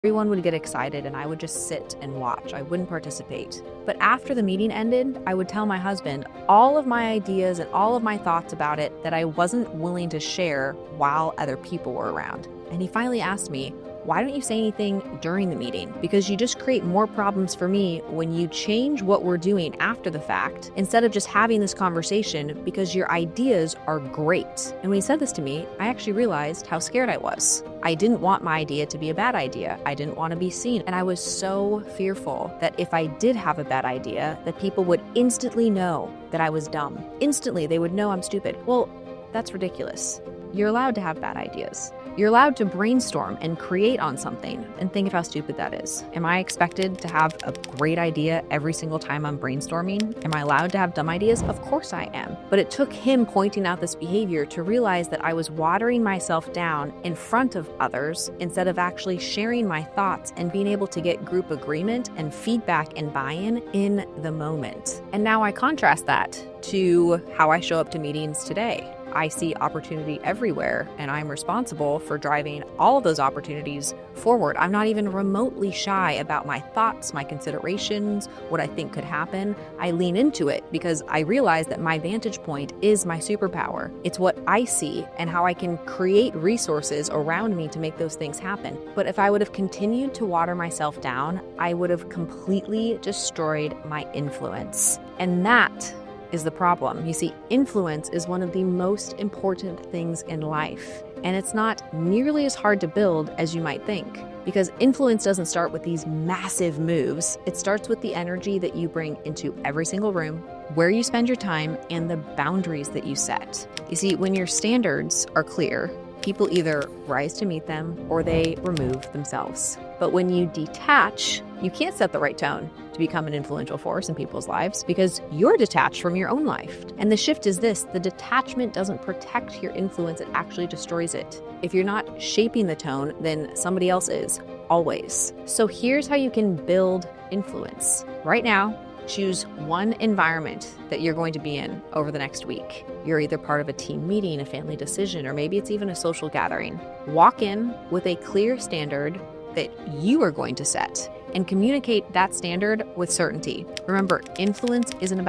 Everyone would get excited and I would just sit and watch. I wouldn't participate. But after the meeting ended, I would tell my husband all of my ideas and all of my thoughts about it that I wasn't willing to share while other people were around. And he finally asked me, "Why don't you say anything during the meeting? Because you just create more problems for me when you change what we're doing after the fact instead of just having this conversation because your ideas are great." And when he said this to me, I actually realized how scared I was. I didn't want my idea to be a bad idea. I didn't want to be seen. And I was so fearful that if I did have a bad idea, that people would instantly know that I was dumb. Instantly, they would know I'm stupid. Well, that's ridiculous. You're allowed to have bad ideas. You're allowed to brainstorm and create on something and think of how stupid that is. Am I expected to have a great idea every single time I'm brainstorming? Am I allowed to have dumb ideas? Of course I am. But it took him pointing out this behavior to realize that I was watering myself down in front of others instead of actually sharing my thoughts and being able to get group agreement and feedback and buy-in in the moment. And now I contrast that to how I show up to meetings today. I see opportunity everywhere, and I'm responsible for driving all of those opportunities forward. I'm not even remotely shy about my thoughts, my considerations, what I think could happen. I lean into it because I realize that my vantage point is my superpower. It's what I see and how I can create resources around me to make those things happen. But if I would have continued to water myself down, I would have completely destroyed my influence. And that is the problem. You see, influence is one of the most important things in life, and it's not nearly as hard to build as you might think, because influence doesn't start with these massive moves. It starts with the energy that you bring into every single room, where you spend your time, and the boundaries that you set. You see, when your standards are clear, people either rise to meet them or they remove themselves. But when you detach, you can't set the right tone to become an influential force in people's lives because you're detached from your own life. And the shift is this: the detachment doesn't protect your influence, it actually destroys it. If you're not shaping the tone, then somebody else is, always. So here's how you can build influence. Right now, choose one environment that you're going to be in over the next week. You're either part of a team meeting, a family decision, or maybe it's even a social gathering. Walk in with a clear standard that you are going to set and communicate that standard with certainty. Remember, influence isn't about